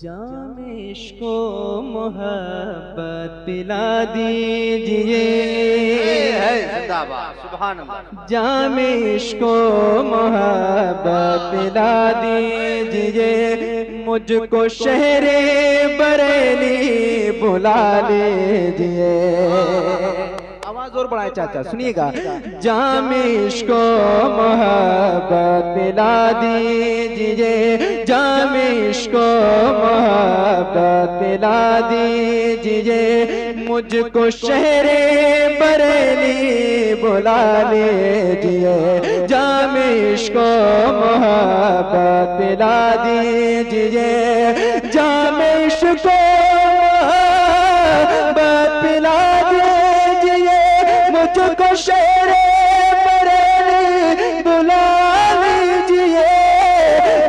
जामे इश्को मोहब्बत पिला दीजिए, जिंदाबाद सुभान अल्लाह। जामे इश्को मोहब्बत पिला दीजिए, मुझको शहरे बरेली बुला लीजिए। आवाज और बढ़ाए चाचा, सुनिएगा। जामे इश्को मोहब्बत पिला दीजिए, जामे इश्को मोहब्बत पिला दीजिए, मुझको शहरे बरेली बुला लीजिए। जामे इश्को मोहब्बत पिला दीजिए, जामे इश्को मोहब्बत पिला दीजिए, मुझको शहरे बरेली बुला लीजिए।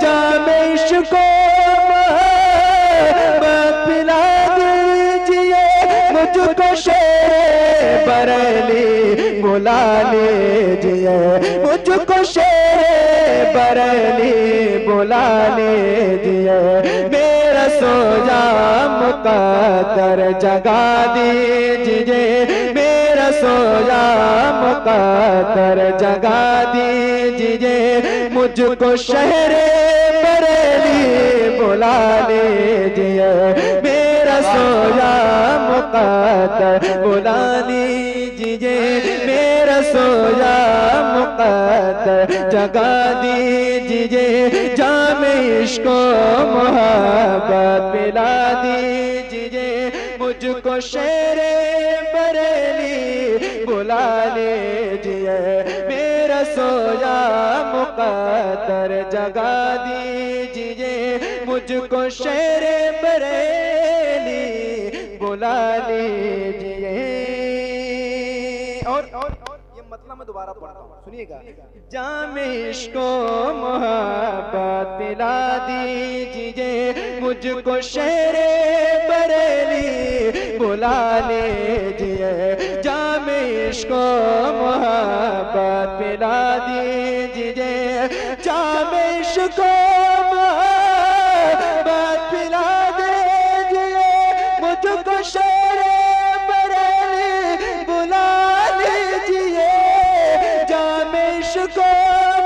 जामे इश्को मुझको शेर बरेली बुला लीजिए, मुझको शेर बरेली बुला लीजिए। मेरा सोजा मुक़द्दर जगा दीजिए, मेरा सोजा मुक़द्दर जगा दीजिए, मुझको शहर बरेली बुला लीजिए। मेरा सोजा मुक़द्दर बुला लीजिए, मेरा सोया मुक़द्दर जगा दीजिए। जामे इश्को मोहब्बत पिला दीजिए, मुझको शेरे बरेली बुला लीजिए। मेरा सोया मुक़द्दर जगा दीजिए, मुझको शेरे बरेली बुला लीजिए। और ये मतलब मैं दोबारा पढ़ता हूँ, सुनिएगा। जामे इश्को मोहब्बत पिला दीजिए, मुझको शहरे बरेली बुला लीजिए। जामे इश्को मोहब्बत पिला दीजिए, जामे इश्को मोहब्बत पिला दीजिए, मुझको शहरे बरेली बुला लीजिए। जामे इश्को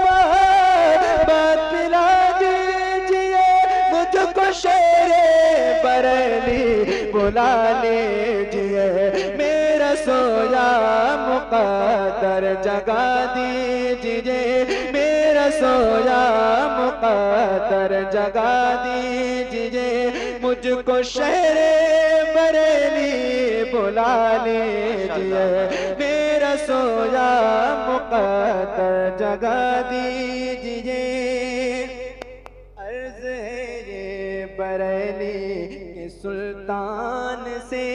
मोहब्बत पिला दीजिए, मुझको शहरे बरेली बुला लीजिए। मेरा सोया मुक़द्दर जगा दीजिए, मेरा सोया मुक़द्दर जगा दीजिए, मुझको शहरे बरेली बुला लीजिए। मेरा सोया मुक़द्दर जगा दीजिए। अर्ज़ है ये बरेली के सुल्तान से,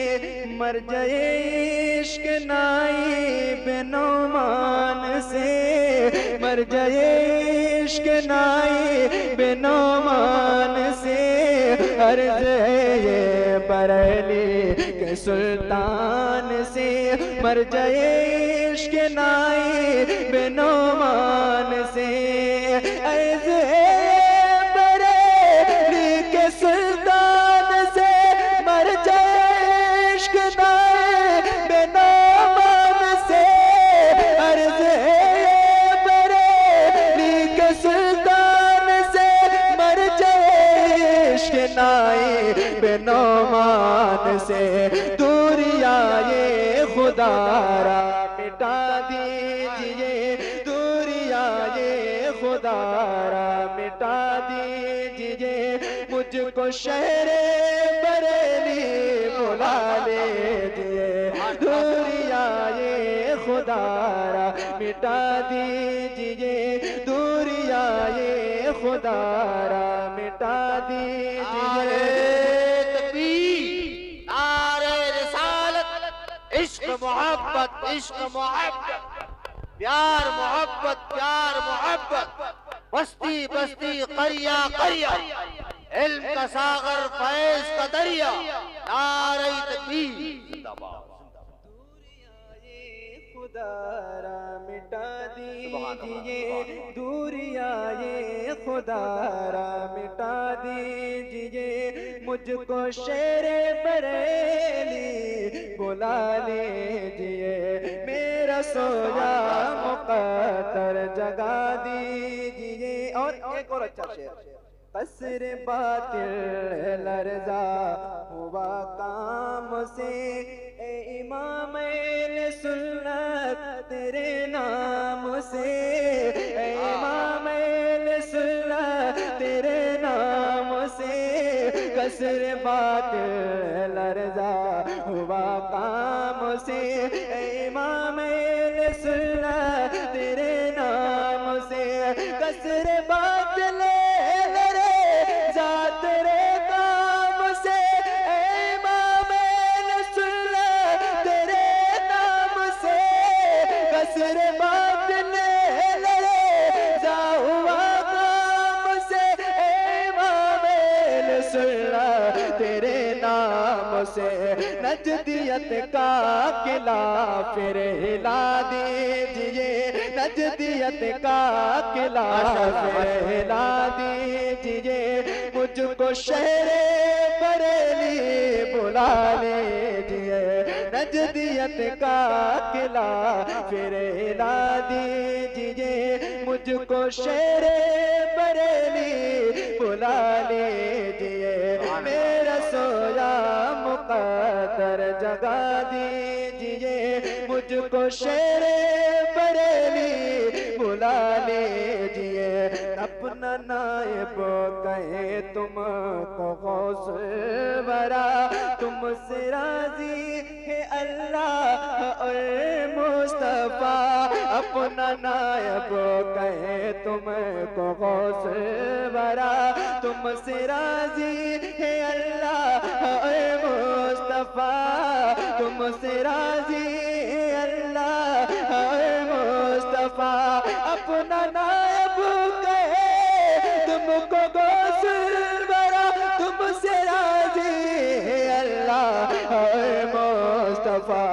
मर जाए इश्क नाइब नौमान से, मर जाए इश्क नाइब नौमान से। अर्ज़ है ये बरेली के सुल्तान से, मर जाए इश्क नाइब नौमान से। अर्ज़ है बरेली के सुल्तान से, मर जाए इश्क नाइब नौमान से। अर्ज़ है बरेली के सुल्तान से, मर जाए इश्क नाइब नौमान से। दूरिया ये खुदारा मिटा दीजिए, दूरिया ये खुदारा मिटा दीजिए, मुझको शहरे बरेली बुला लीजिए। दूरिया ये खुदारा मिटा दीजिए, दूरिया ये खुदारा मिटा दीजिए। इश्क मोहब्बत, इश्क मोहब्बत, प्यार मोहब्बत, प्यार मोहब्बत, बस्ती बस्ती करिया करिया, इल्म का सागर फैज का दरिया, नारे तकबीर जिंदाबाद। खुदारा मिटा दीजिए दूरियां ये खुदारा मिटा दीजिए मुझको शेरे बरेली बुला लीजिए मेरा सोया मुक़द्दर जगा दीजिए। और एक और अच्छा शेर कसर बातिल लर्जा हुआ काम से ए इमाम सुन्नत तेरे नाम से ए इमाम सुन्नत तेरे नाम से कसर बातिल लर्जा हुआ काम से ए इमाम सुन्नत तेरे नाम से कसर बातिल से नजदियत का किला फिर हिला दीजिए नजदियत का किला फिर हिला दीजिए मुझको शहरे बरेली बुला लीजिए नजदियत का किला फिर हिला दीजिए मुझको शहरे बरेली बुला लीजिए मेरा सोया मुक़द्दर जगा दीजिए मुझको शेरे बरेली बुला लीजिए अपना नायब कहे तुमको गौस वरा तुमसे राजी है अल्लाह और मुस्तफा अपना नायब कहे तुमको गौस वरा तुमसे राजी है अल्लाह और मुस्तफा तुमसे राजी है अल्लाह और मुस्तफा अपना नायब कहे तुमको गौस वरा तुमसे राजी है अल्लाह और मुस्तफा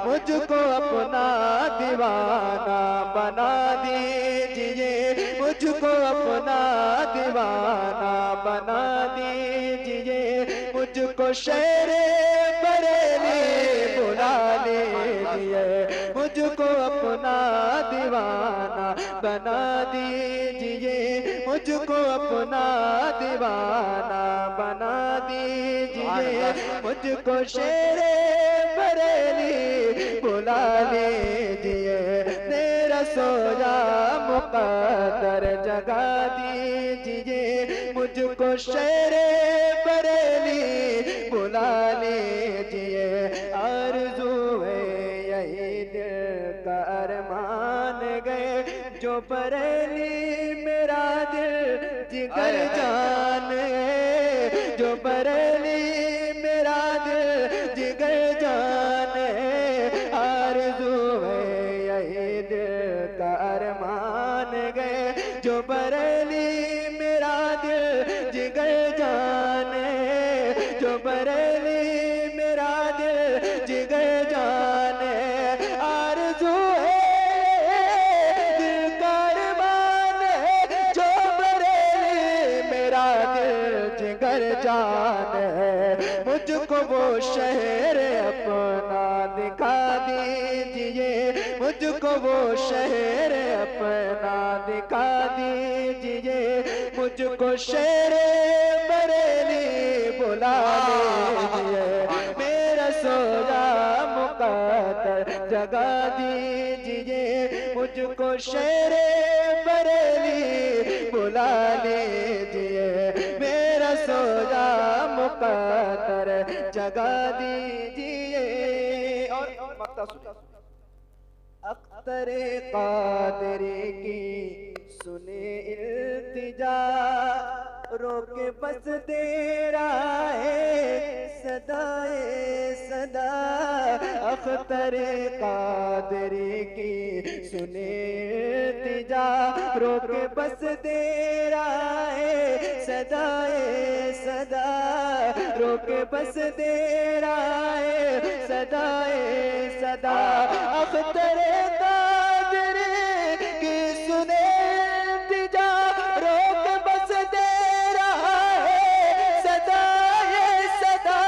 मुझको अपना दीवाना बना दीजिए मुझको अपना दीवाना बना दीजिए मुझको शेरे बरेली बुला लीजिए मुझको अपना दीवाना बना दीजिए मुझको अपना दीवाना बना दीजिए मुझको शेरे बरेली बुला लीजिए मेरा सोया मुक़द्दर जगा दीजिए मुझको शेरे बरेली बुला लीजिए आरज़ू है यही दिल का अरमान गए जो बरेली मेरा दिल जिगर जान जो बरेली मेरा दिल जिगर जान आरज़ू है यही दिल का अरमान गए जो बरेली मेरा दिल जिगर जान जो बरेली मेरा दिल जिगर जान आरज़ू है दिल का अरमान जो बरेली मेरा दिल जिगर जान मुझको वो शहर अपना दिखा दीजिए मुझको वो शहर अपना दिखा दीजिए मुझको शहर बरेली बुला लीजिए मेरा सोया मुक़द्दर जगा दीजिए मुझको शहर बरेली बुला लीजिए मेरा सोया मुक़द्दर जगा दीजिए। और मक्ता सुनिए अख्तरे कादरी की सुने इल्तिजा रोके बस दे रहा है सदाए सदा अख्तरे कादरी की सुने इल्तिजा रोके बस दे रहा है सदाए सदा रोके बस दे रहा है सदाए सदा। अख्तर कादिर की सुने इल्तिजा, रोके बस दे रहा है सदाए सदा।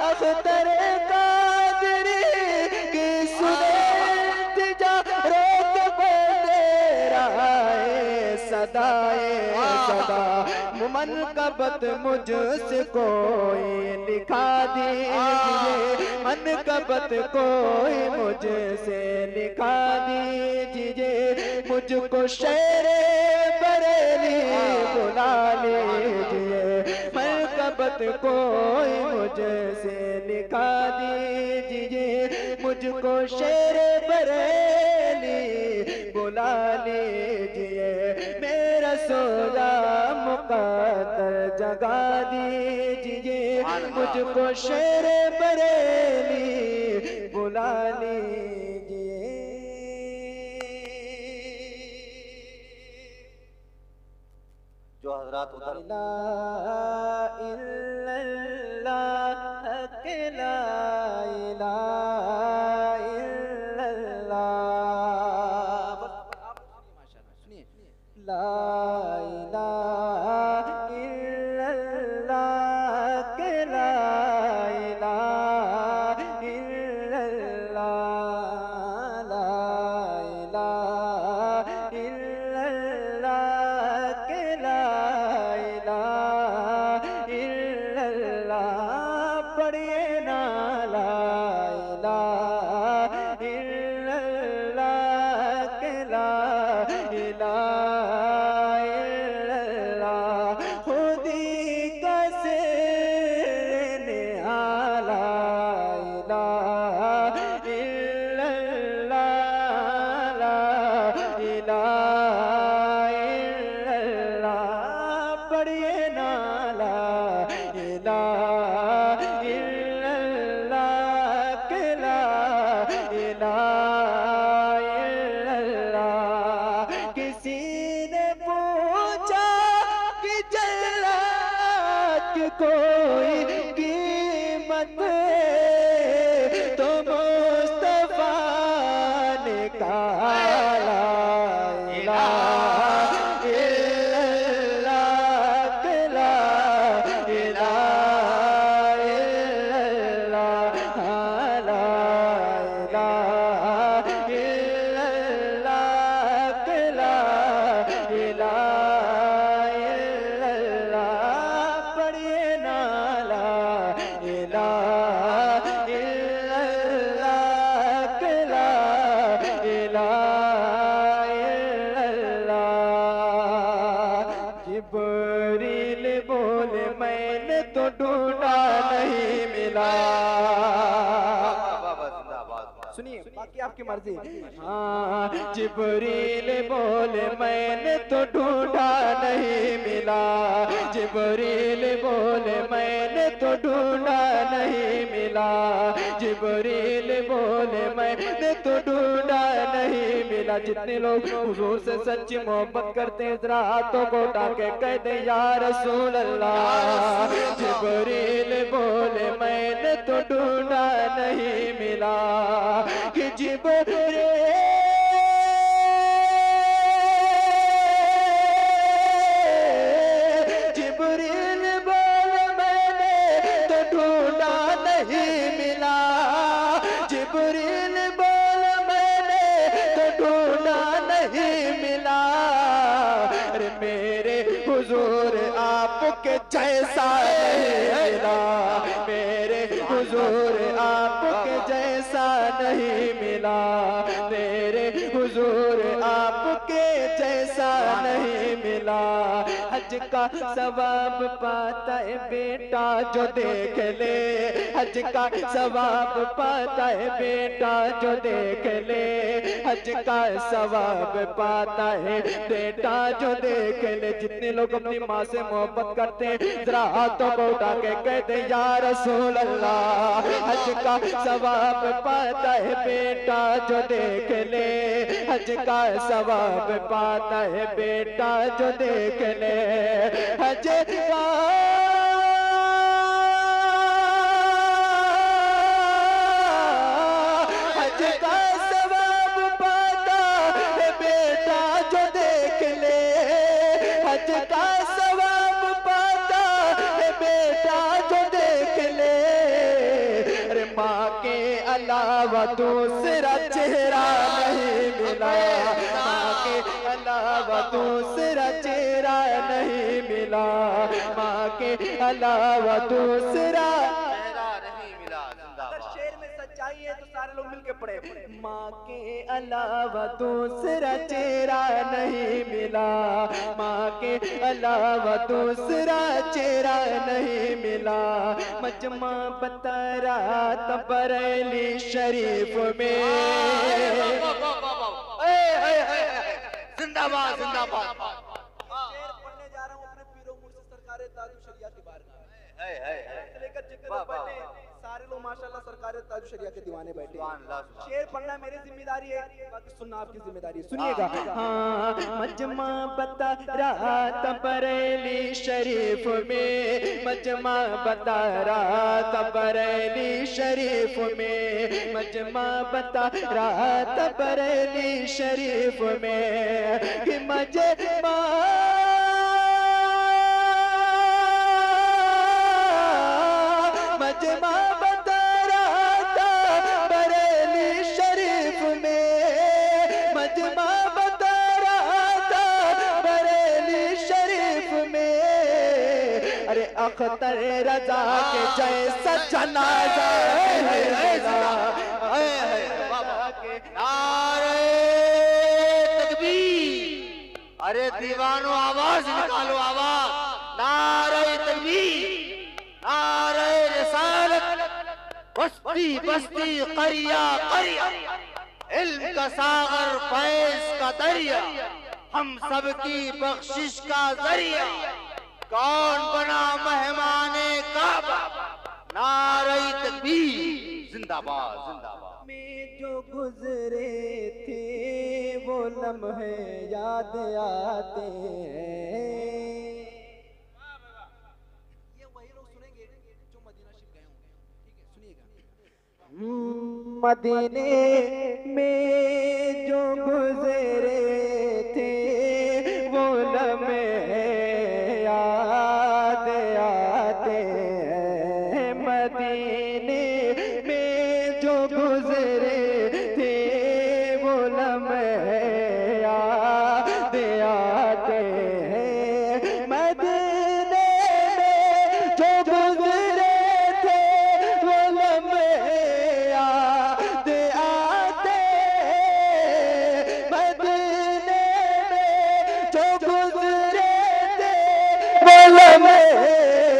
अख्तर कादिर की सुने इल्तिजा, रोके बस दे रहा है सदाए सदा। मनकबत मुझसे कोई लिखा दीजिए, मनकबत कोई मुझसे लिखा दीजिए। मुझको शेरे बरेली बुला लीजिए, मनकबत कोई मुझसे लिखा दीजिए। मुझको शेरे बरेली बुला लीजिए। मेरा सोदा मुक़द्दर जगा दीजिए, मुझको शेर बरेली बुला लीजिए। जो हजरात उधर ला इल्लल्लाह के ला इलाहा इल्लल्लाह। सुनिए ला इलाहा इल्लल्लाह के ला इलाहा इल्लल्लाह। ला इलाहा इल्लल्लाह के ला इलाहा इल्लल्लाह। पढ़िए ना ला इलाहा इल्लल्लाह के ला इलाहा इल्लल्लाह। खुदी का सिर निआला इलाहा इल्लल्लाह। ला इलाहा इल्लल्लाह। पढ़िए ना ला इलाहा इल्लल्लाह के ला इलाहा इल्लल्लाह। किसी ने पूछा कि जल्लाद की कोई कीमत है, तो मुस्तफा ने कहा ला इलाहा इल्लल्लाह के ला इलाहा इल्लल्लाह। ला इलाहा इल्लल्लाह के ला इलाहा इल्लल्लाह। पढ़िए ना ला इलाहा इल्लल्लाह के ला इलाहा इल्लल्लाह। जिब्रील बोले मैंने तो ढूंढा नहीं मिला। सुनिए बाकी आपकी मर्जी। हाँ जिब्रील बोले मैंने तो ढूंढा नहीं मिला। जिब्रील बोले मैंने तो ढूंढा नहीं मिला। जिब्रील बोले मैंने तो ढूंढा नहीं मिला। जितने लोग हुजूर से सच्ची मोहब्बत करते हैं जरा हाथों को उठा के कह दे या रसूल अल्लाह। जिब्रील बोले मैंने तो ढूंढा नहीं मिला। कि जिब्रील जिब्रील बोले मैंने तो ढूंढा नहीं मिला। जिब्रील बोले मैंने तो ढूंढा नहीं मिला। अरे मेरे हुजूर आपके जैसा नहीं मिला। मेरे हुजूर आपके जैसा नहीं मिला। मेरे हुजूर आपके जैसा नहीं मिला। हज का सवाब पाता है बेटा जो देख ले। हज का सवाब पाता है बेटा जो देख ले। हज का सवाब पाता है बेटा जो देख ले। जितने लोग अपनी माँ से मोहब्बत करते हैं जरा हाथों को उठा के कहते या रसूल अल्लाह। हज का सवाब पाता है बेटा जो देख ले। हज का सवाब पाता है बेटा जो देख ले। हज का अलावा दूसरा चेहरा नहीं मिला, माँ के अलावा दूसरा चेहरा नहीं मिला, माँ के अलावा दूसरा नहीं मिला। जिंदाबाद। शेर में सच्चाई है तो सारे लोग मिलके पढ़े, माँ के अलावा दूसरा चेहरा नहीं मिला, माँ के अलावा दूसरा चेहरा नहीं मिला। मजमा बता रहा था बरेली शरीफ में, जिंदाबाद जिंदाबाद। शेर पढ़ने जा रहा हूँ अपने पीरों मुर्शिद सरकार ताजु शरिया की बारगाह में। लेकर जिक्र बैठे सारे लोग माशाल्लाह सरकार ताजु शरिया के दीवाने बैठे। शेर पढ़ना मेरी जिम्मेदारी है, बाकी सुनना आपकी जिम्मेदारी है। सुनिएगा। हाँ, मजमा बता रहा था बरेली शरीफ में, मजमा बता रहा था बरेली शरीफ में, मजमा बता रहा था बरेली शरीफ में कि मजमा मजमा बता रहा था बरेली शरीफ में, मजमा बता रहा था बरेली शरीफ में। अरे अख्तर रजा के जैसा जनाजा अरे दीवानो आवाज निकालो, आवाज। नारे तकबीर, नारे रिसालत, बस्ती बस्ती करिया करिया, इल्म का सागर फैज का दरिया, हम सब की बख्शिश का जरिया, कौन बना मेहमाने काबा, नारे तकबीर, जिंदाबाद जिंदाबाद। में जो गुजरे थे वो लम्हे याद आते हैं। ये वही लोग सुनेंगे जो मदीना शरीफ गए होंगे, ठीक है? सुनिएगा। मदीने में जो गुजरे थे वो लम्हे याद आते हैं, मदीने में जो गुजरे थे वो लम्हे याद आते हैं, मदीने में जो गुजरे थे वो लम्हे याद आते हैं, मदीने में जो गुजरे थे वो लम्हे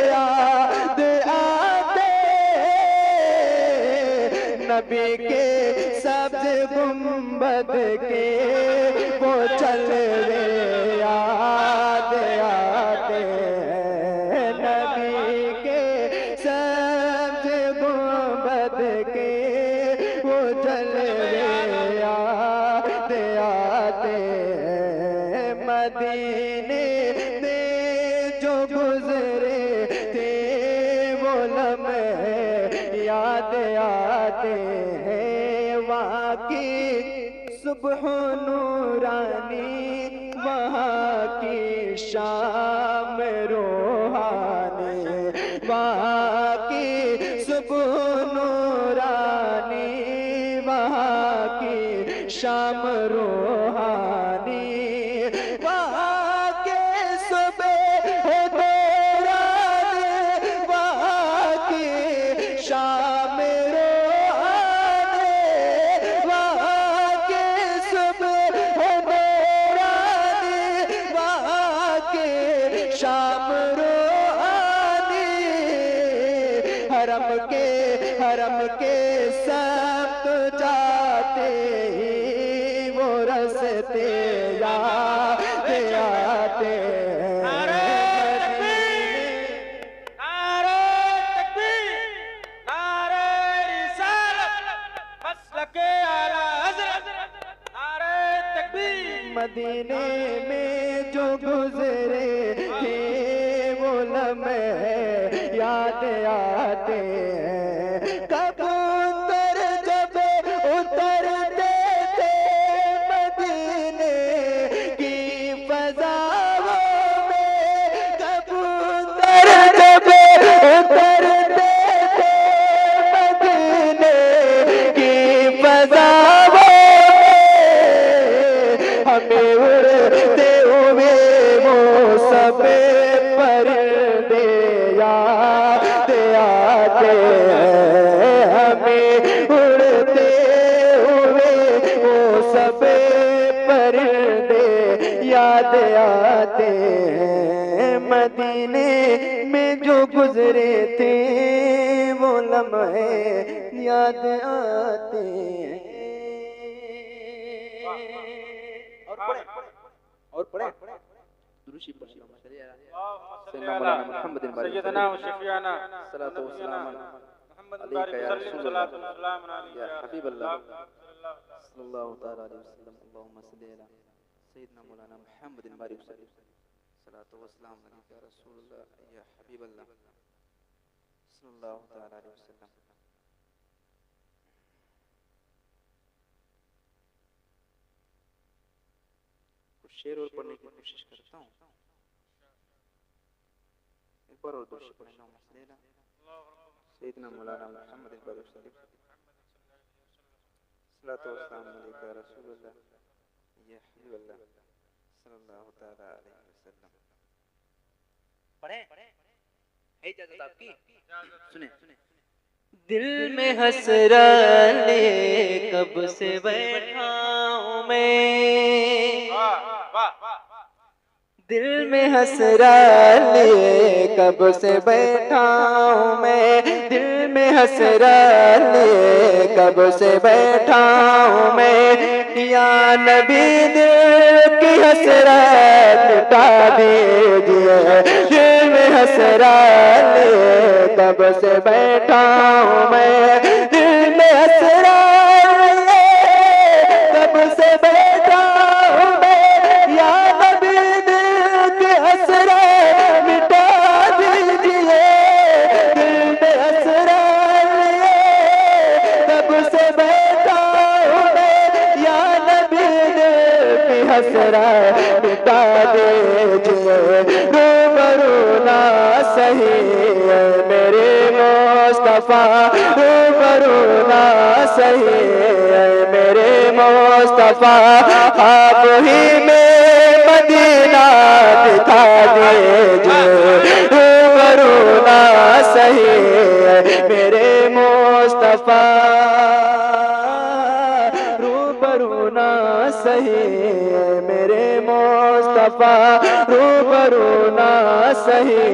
याद आते हैं। नबी के सब्ज गुंबद के वो चलवे याद आते हैं, नबी के सब्ज गुंबद के वो चलवे याद आते हैं, मदीने में जो गुजरे थे वो लम्हे याद आते हैं। वहाँ की सुबह नूरानी, वहाँ की शाम रूहानी, वहाँ की सुबह नूरानी, वहाँ की शाम रूहानी, वहाँ के सुबह नूरानी, वहाँ की शाम रूहानी, वहाँ के सुबह नूरानी, वहाँ के शाम रूहानी। हरम के सब जाते ही वो रस्ते याद आते हैं। मदीने में जो गुजरे थे वो लम्हे याद आते हैं। कबूतर जब उतरते थे मदीने की फज़ाओं में, कबूतर जब उतरते थे मदीने याद आते हैं हमें उड़ते हुए वो सब परिंदे याद आते हैं मदीने में जो गुजरे थे वो लम्हे याद आते हैं। और पढ़े दुरूशी पढ़े सैयदना मुहम्मद सैयदना व शफीअना सल्लल्लाहु अलैहि वसल्लम या हबीब अल्लाह सल्लल्लाहु तआला अलैहि वसल्लम अल्लाहुम्मा सल्ली अला सैयदना मौलाना मुहम्मद बारिक सल्लल्लाहु वसल्लम अलैहि या रसूलुल्लाह या हबीब अल्लाह सल्लल्लाहु तआला अलैहि वसल्लम। कुछ शेर और पढ़ने की कोशिश करता हूँ। एक बार और दुरूद पढ़ना मसला सैयदना मौलाना मुहम्मद बारिक सल्लल्लाहु अलैहि या रसूलुल्लाह या हबीब अल्लाह सल्लल्लाहु तआला अलैहि वसल्लम। पढ़े है इजाजत आपकी? सुने दिल में हसरत ले कब से बैठा हूँ मैं, दिल में हसरत लिए कब से बैठा हूँ मैं, दिल में हसरत लिए कब से बैठा हूँ मैं। या नबी दिल की हसरत मिटा दीजिए, दिल में हसरत लिए कब से बैठा हूँ मैं, दिल में हसरत लिए कब से बैठा हूँ मैं। या नबी हसरत मिटा दीजिए, दिल में हसरत लिए कब से बैठा हूँ मैं। या नबी दिल की हसरत मिटा दीजिए, रूबरू ना सही मेरे मुस्तफा, रूबरू ना सही मेरे मुस्तफा, आप ही में मदीना दिखा दीजिए, रूबरू ना सही मेरे मुस्तफा, रूबरू ना सही मेरे मुस्तफा, रूबरू ना सही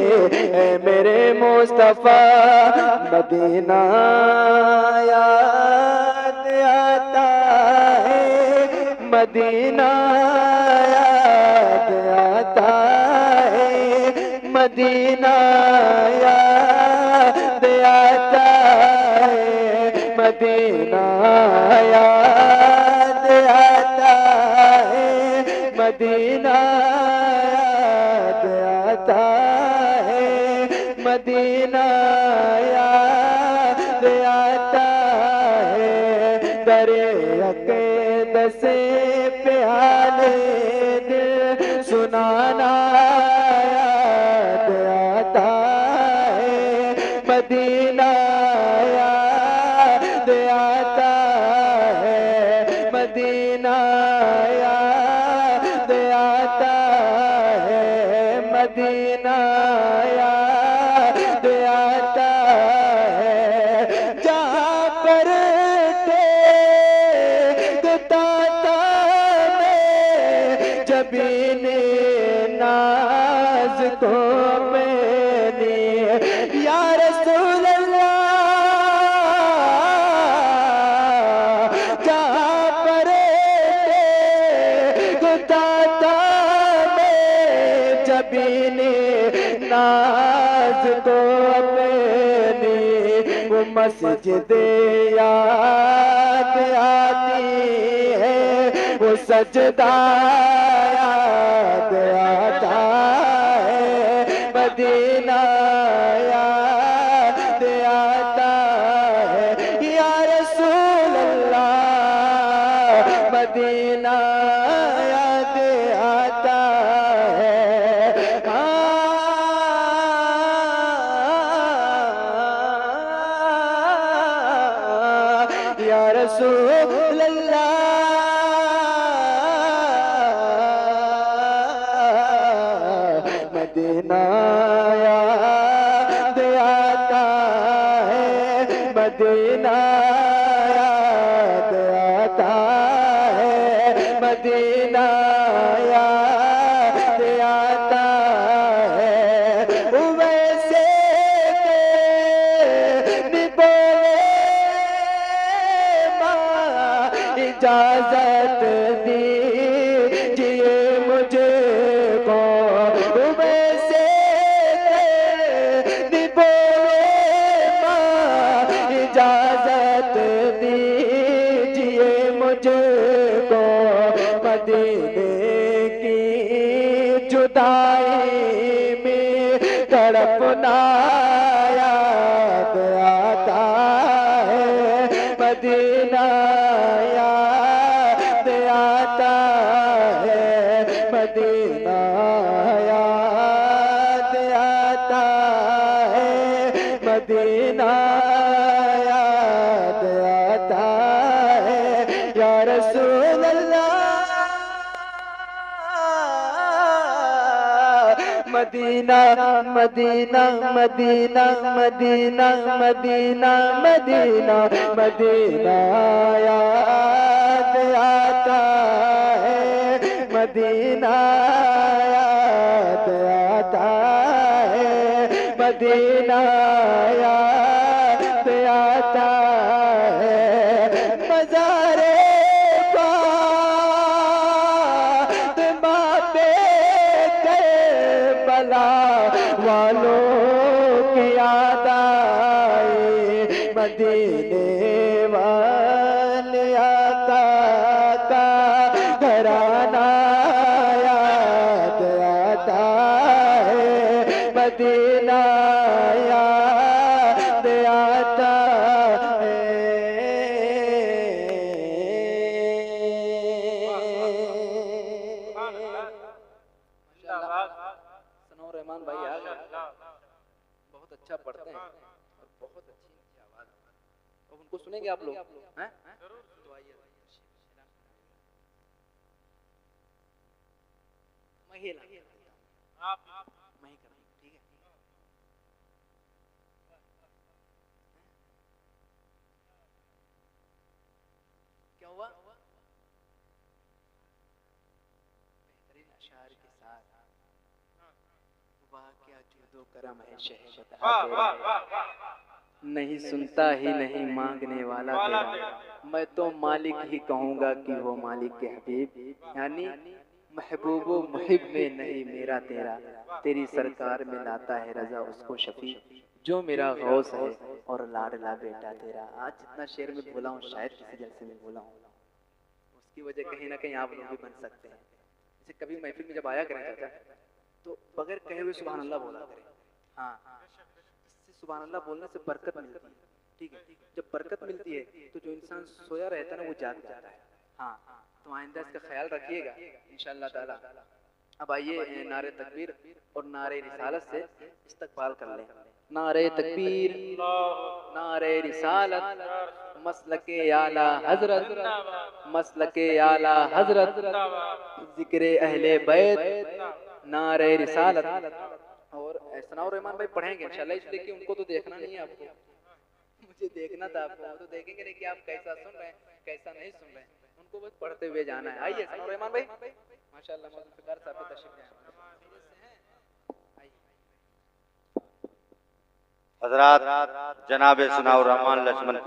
मेरे मुस्तफा। मदीना याद आता है, मदीना याद आता है, मदीना याद आता है, मदीना याद आता है, मदीना याद आता है, मदीना याद आता है। दरे अक़ीदत से प्याले दिल सुनाना याद आता है, मदीना याद आता है, मदीना याद आता है, मदीना याद आता है। जहाँ पर टेकता था मैं जबीने नाज को मैंने, या रसूल अल्लाह जहाँ पर टेकता था मैं जबीने नाज को अपनी, वो मस्जिद याद आती है, वो सजदा याद आता है, मदीना याद आता है। या रसूल अल्लाह मदीना याद आता है। या रसूल अल्लाह मदीना याद मदीना याद आता है, मदीना याद आता है। वैसे निबोले माँ इजाजत दीजिए मुझे को, वैसे निबोले माँ इजाजत दीजिए मुझे को। मदीने की जुदाई में तड़पना याद आता है, मदीना याद आता है, मदीना याद आता है, मदीना याद आता है। या रसूल Allah Medina Medina Medina Medina Medina Medina Medina याद आता है, मदीना याद आता है, मदीना याद आता है। मज़ारे वालों की याद आए, मदीने वाले आका का घराना याद आता है, मदीना याद आता है। सनोर रहमान भाई आ गए, बहुत अच्छा पढ़ते हैं और बहुत अच्छी इनकी आवाज है। अब उनको सुनेंगे आप लोग हैं? तो आइए मैं ही ला आप मैं ही करूँगा, ठीक है? क्या हुआ? बेहतरीन अशार के साथ वाह क्या जुदो करम है शह बता तेरा, नहीं सुनता ही नहीं मांगने वाला तेरा, मैं तो मालिक ही कहूँगा कि वो मालिक के हबीब, यानी महबूबो मुहिब में नहीं मेरा तेरा, तेरी सरकार में लाता है रजा उसको शफी, जो मेरा गौस है और लाडला बेटा तेरा। आज जितना शेर में बोला हूँ शायद किसी जलसे में बोला हूँ, उसकी वजह कहीं ना कहीं आप लोग भी बन सकते हैं। जैसे कभी महफिल में जब आया करें चाचा तो बगैर कहे हुए सुभान अल्लाह बोला करें। हाँ, इससे सुभान अल्लाह बोलने से बरकत मिलती है, ठीक है? जब बरकत मिलती है तो जो इंसान सोया रहता है ना वो जाग जाता है। हाँ, तो आइंदा इसका ख्याल रखिएगा इंशाअल्लाह ताला। अब आइए नारे तकबीर और नारे रिसालत से इस्तकबाल कर लें। नारे तकबीर, नारे रिसालत, मसलके आला हजरत, मसलके आला हजरत, जिक्र अहले बैत, नारे रिसालत। और सनाउर रहमान भाई पढ़ेंगे इंशाल्लाह, इसलिए कि उनको तो देखना नहीं है आपको, मुझे देखना था आपको, तो देखेंगे नहीं कि आप कैसा सुन रहे हैं कैसा नहीं सुन रहे हैं, उनको बस पढ़ते हुए जाना है। आइए सनाउर रहमान भाई माशाल्लाह मौलवी फिकार साहब की तशरीफ लाए। हजरात जनाब सनाउर रहमान लक्ष्मणपुर